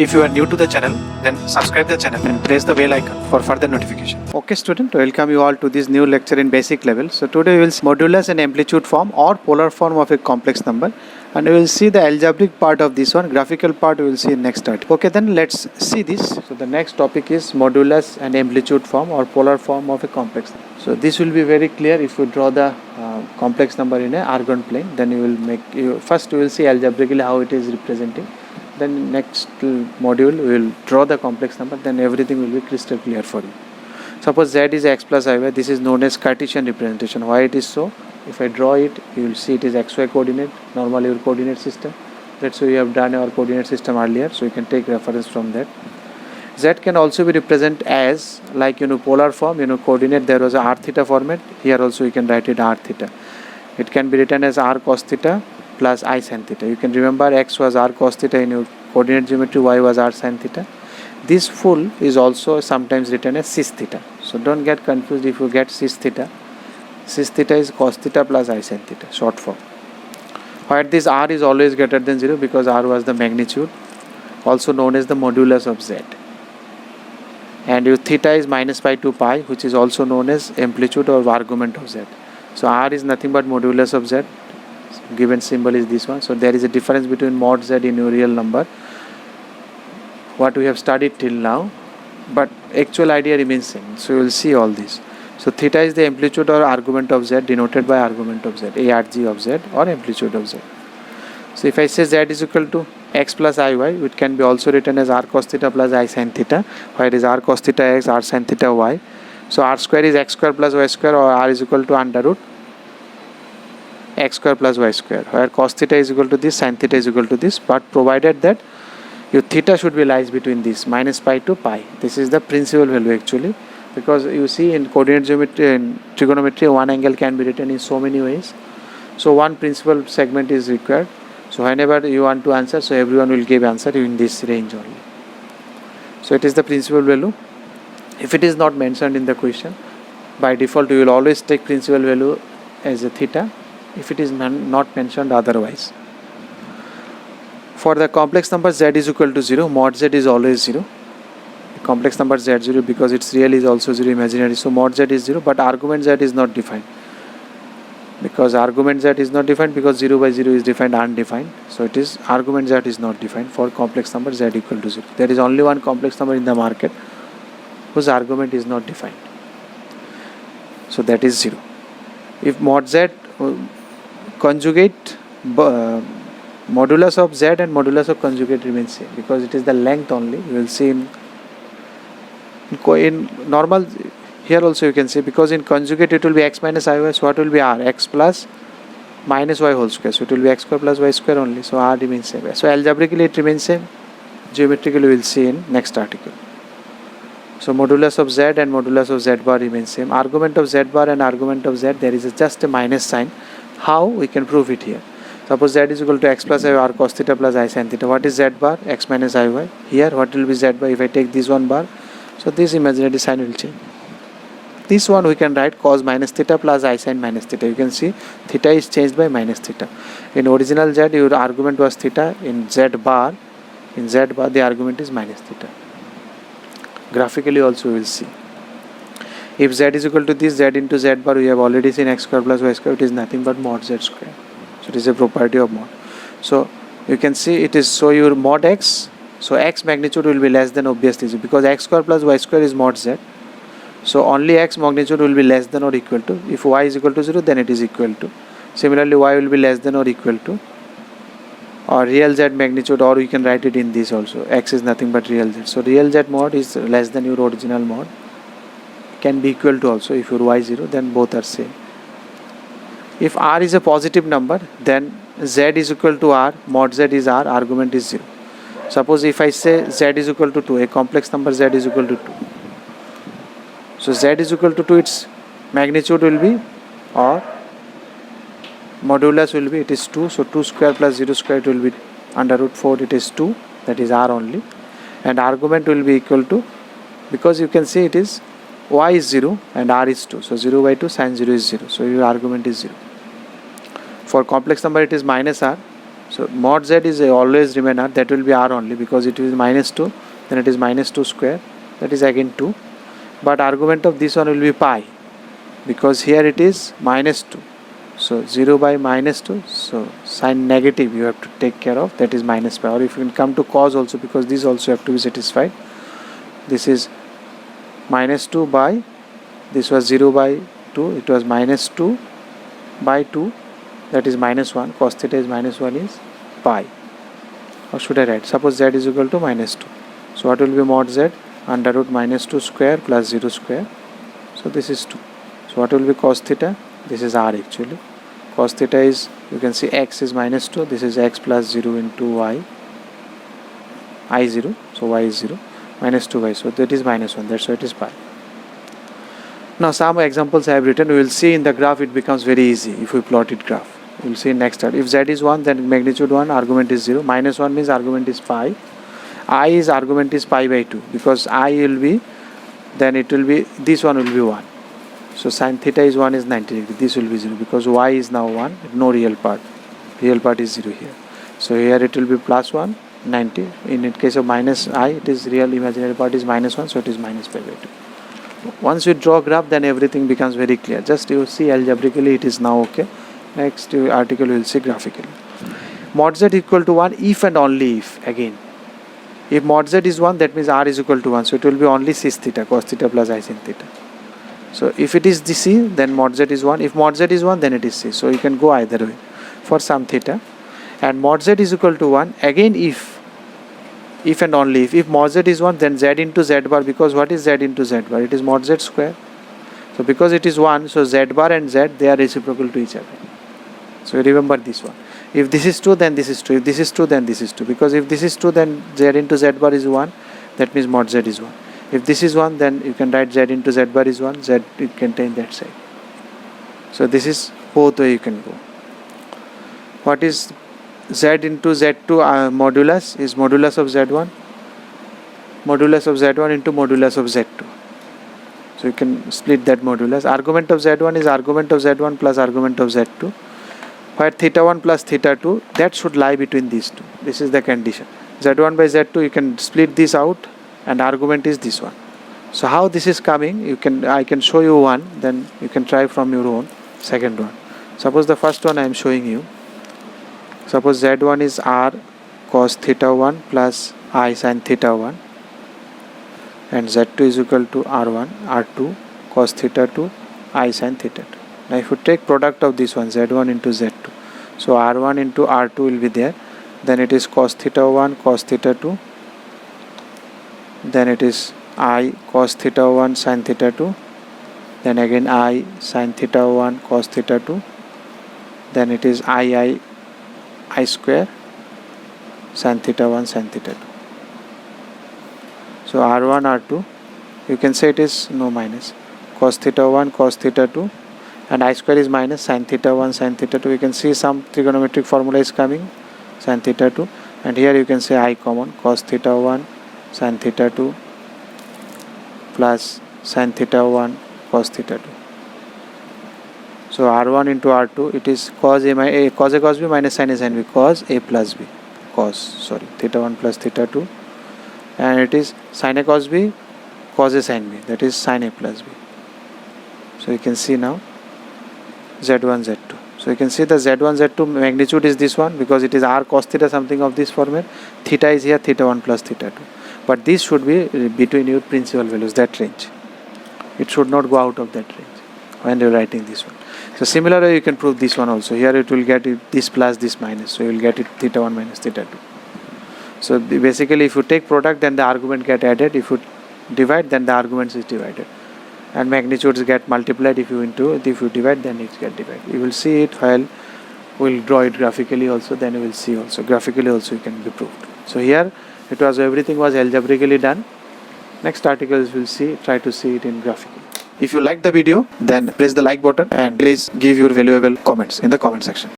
If you are new to the channel, then subscribe the channel and press the bell icon for further notification. Okay student, welcome you all to this new lecture in basic level. So today we will see modulus and amplitude form or polar form of a complex number, and we will see the algebraic part of this one. Graphical part we will see in next article. Okay, then let's see this. So the next topic is modulus and amplitude form or polar form of a complex number. So this will be very clear if you draw the complex number in a Argand plane. Then you will first we will see algebraically how it is representing. Then next module we will draw the complex number, then everything will be crystal clear for you. Suppose z is x plus iy, this is known as Cartesian representation. Why it is so? If I draw it, you will see it is xy coordinate, normally your coordinate system. That's why we have done our coordinate system earlier, so you can take reference from that. Z can also be represented as like polar form, coordinate, there was a r theta format. Here also you can write it r theta. It can be written as r cos theta plus I sin theta. You can remember x was r cos theta in your coordinate geometry, y was r sin theta. This full is also sometimes written as cis theta. So don't get confused if you get cis theta. Cis theta is cos theta plus I sin theta, short form. Where this r is always greater than 0 because r was the magnitude, also known as the modulus of z. And your theta is minus pi to pi, which is also known as amplitude or argument of z. So r is nothing but modulus of z. Given symbol is this one. So there is a difference between mod z in your real number, what we have studied till now, but actual idea remains same. So you will see all this. So theta is the amplitude or argument of z, denoted by argument of z, arg of z or amplitude of z. So if I say z is equal to x plus iy, it can be also written as r cos theta plus I sin theta, where it is r cos theta x, r sin theta y. So r square is x square plus y square, or r is equal to under root x square plus y square, where cos theta is equal to this, sin theta is equal to this, but provided that your theta should be lies between this minus pi to pi. This is the principal value actually, because you see in coordinate geometry and trigonometry one angle can be written in so many ways. So one principal segment is required. So whenever you want to answer, so everyone will give answer in this range only. So it is the principal value. If it is not mentioned in the question, by default you will always take principal value as a theta, if it is not mentioned otherwise. For the complex number z is equal to 0, mod z is always 0. The complex number z 0 because its real is also 0 imaginary, so mod z is 0, but argument z is not defined. Because argument z is not defined because 0 by 0 is defined undefined. So it is argument z is not defined for complex number z equal to 0. There is only one complex number in the market whose argument is not defined. So that is 0. If mod z conjugate, modulus of z and modulus of conjugate remains same because it is the length only. You will see in normal, here also you can see, because in conjugate it will be x minus iy, so what will be r? X plus minus y whole square, so it will be x square plus y square only, so r remains same. So algebraically it remains same, geometrically we will see in next article. So modulus of z and modulus of z bar remains same. Argument of z bar and argument of z, there is just a minus sign. How we can prove it here? Suppose z is equal to x plus iy, r cos theta plus I sin theta. What is z bar? X minus iy. Here what will be z bar? If I take this one bar, so this imaginary sign will change. This one we can write cos minus theta plus I sin minus theta. You can see theta is changed by minus theta. In original z your argument was theta. In z bar the argument is minus theta. Graphically also we will see. If z is equal to this, z into z bar, we have already seen x square plus y square, it is nothing but mod z square. So it is a property of mod. So you can see it is, so your mod x, so x magnitude will be less than obviously because x square plus y square is mod z. So only x magnitude will be less than or equal to. If y is equal to 0, then it is equal to. Similarly y will be less than or equal to, or real z magnitude, or we can write it in this also. X is nothing but real z. So real z mod is less than your original mod. Can be equal to also. If your y 0, then both are same. If r is a positive number, then z is equal to r, mod z is r, argument is 0. Suppose if I say z is equal to 2, a complex number z is equal to 2. So z is equal to 2, its magnitude will be, or modulus will be, it is 2. So 2 square plus 0 square, it will be under root 4, it is 2, that is r only. And argument will be equal to, because you can see it is y is 0 and r is 2. So 0 by 2 sin 0 is 0. So your argument is 0. For complex number it is minus r. So mod z is always remain r, that will be r only, because it is minus 2, then it is minus 2 square, that is again 2. But argument of this one will be pi, because here it is minus 2. So 0 by minus 2, so sign negative you have to take care of, that is minus pi. Or if you can come to cos also, because this also have to be satisfied. This is minus 2 by, this was 0 by 2, it was minus 2 by 2, that is minus 1, cos theta is minus 1 is pi. Or should I write, suppose z is equal to minus 2. So what will be mod z? Under root minus 2 square plus 0 square. So this is 2. So what will be cos theta? This is r actually. Cos theta is, you can see x is minus 2, this is x plus 0 into y, I 0, so y is 0, minus 2y, so that is minus 1, that's why it is pi. Now some examples I have written, we will see in the graph it becomes very easy if we plot it graph. We will see next step. If z is 1, then magnitude 1, argument is 0, minus 1 means argument is pi, I is argument is pi by 2, because I will be, then it will be, this one will be 1. So sin theta is 1 is 90 degree, this will be 0, because y is now 1, no real part is 0 here. So here it will be plus 1, 90. In case of minus I, it is real imaginary part is minus 1, so it is minus pi by 2. Once you draw graph, then everything becomes very clear. Just you see algebraically it is now okay. Next article we will see graphically. Mod z equal to 1 if and only if, again. If mod z is 1, that means r is equal to 1, so it will be only cis theta, cos theta plus I sin theta. So if it is the c, then mod z is 1. If mod z is 1, then it is c. So you can go either way for some theta. And mod z is equal to 1, again if and only if mod z is 1, then z into z bar, because what is z into z bar? It is mod z square. So because it is 1, so z bar and z, they are reciprocal to each other. So you remember this one. If this is 2, then this is 2. If this is 2, then this is 2. Because if this is 2, then z into z bar is 1. That means mod z is 1. If this is 1, then you can write z into z bar is 1. Z it contain that side. So this is both way you can go. What is z into z2 modulus? Is modulus of z1. Modulus of z1 into modulus of z2. So you can split that modulus. Argument of z1 is argument of z1 plus argument of z2. Where theta 1 plus theta 2, that should lie between these two. This is the condition. z1 by z2, you can split this out, and argument is this one. So how this is coming, I can show you one, then you can try from your own. Second one. Suppose the first one I am showing you. Suppose z1 is r cos theta 1 plus I sin theta 1, and z2 is equal to r1 r2 cos theta 2 I sin theta 2. Now if you take product of this one, z1 into z2, so r1 into r2 will be there, then it is cos theta 1 cos theta 2, then it is I cos theta 1 sin theta 2, then again I sin theta 1 cos theta 2, then it is I square sin theta 1 sin theta 2. So r1 r2, you can say it is no minus, cos theta 1 cos theta 2, and I square is minus sin theta 1 sin theta 2. You can see some trigonometric formula is coming, sin theta 2, and here you can say I common, cos theta 1 sin theta 2 plus sin theta 1 cos theta 2. So r1 into r2, it is cos a cos b minus sin a sin b, cos a plus b, theta 1 plus theta 2, and it is sin a cos b cos a sin b, that is sin a plus b. So you can see now z1 z2. So you can see the z1 z2 magnitude is this one, because it is r cos theta something of this format. Theta is here, theta 1 plus theta 2. But this should be between your principal values, that range. It should not go out of that range when you are writing this one. So similarly you can prove this one also. Here it will get it this plus this minus, so you will get it theta 1 minus theta 2. So basically if you take product, then the argument get added. If you divide, then the arguments is divided, and magnitudes get multiplied. If you divide, then it get divided. You will see it while we will draw it graphically also, then you will see also graphically also it can be proved. So here it was, everything was algebraically done. Next articles we will see, try to see it in graphically. If you like the video, then press the like button and please give your valuable comments in the comment section.